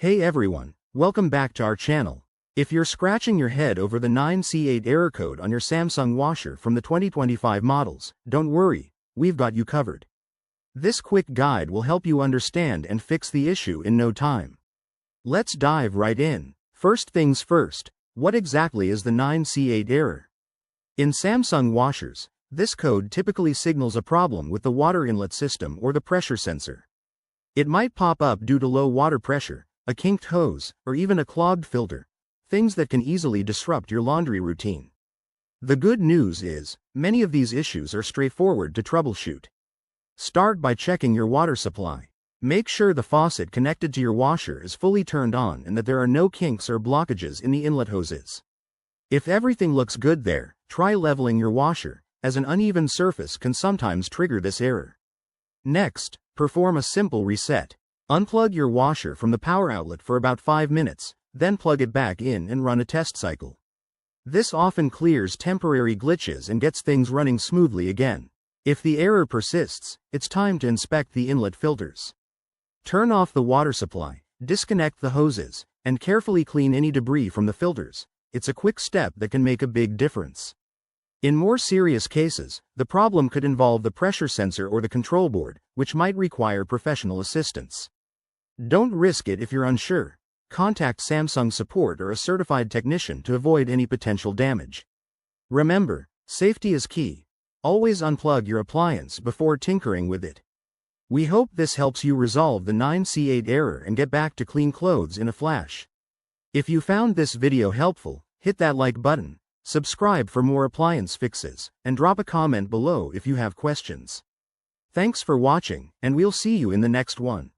Hey everyone, welcome back to our channel. If you're scratching your head over the 9C8 error code on your Samsung washer from the 2025 models, don't worry, we've got you covered. This quick guide will help you understand and fix the issue in no time. Let's dive right in. First things first, what exactly is the 9C8 error? In Samsung washers, this code typically signals a problem with the water inlet system or the pressure sensor. It might pop up due to low water pressure, a kinked hose, or even a clogged filter, things that can easily disrupt your laundry routine. The good news is, many of these issues are straightforward to troubleshoot. Start by checking your water supply. Make sure the faucet connected to your washer is fully turned on and that there are no kinks or blockages in the inlet hoses. If everything looks good there, try leveling your washer, as an uneven surface can sometimes trigger this error. Next, perform a simple reset. Unplug your washer from the power outlet for about 5 minutes, then plug it back in and run a test cycle. This often clears temporary glitches and gets things running smoothly again. If the error persists, it's time to inspect the inlet filters. Turn off the water supply, disconnect the hoses, and carefully clean any debris from the filters. It's a quick step that can make a big difference. In more serious cases, the problem could involve the pressure sensor or the control board, which might require professional assistance. Don't risk it if you're unsure. Contact Samsung support or a certified technician to avoid any potential damage. Remember, safety is key. Always unplug your appliance before tinkering with it. We hope this helps you resolve the 9C8 error and get back to clean clothes in a flash. If you found this video helpful, hit that like button, subscribe for more appliance fixes, and drop a comment below if you have questions. Thanks for watching, and we'll see you in the next one.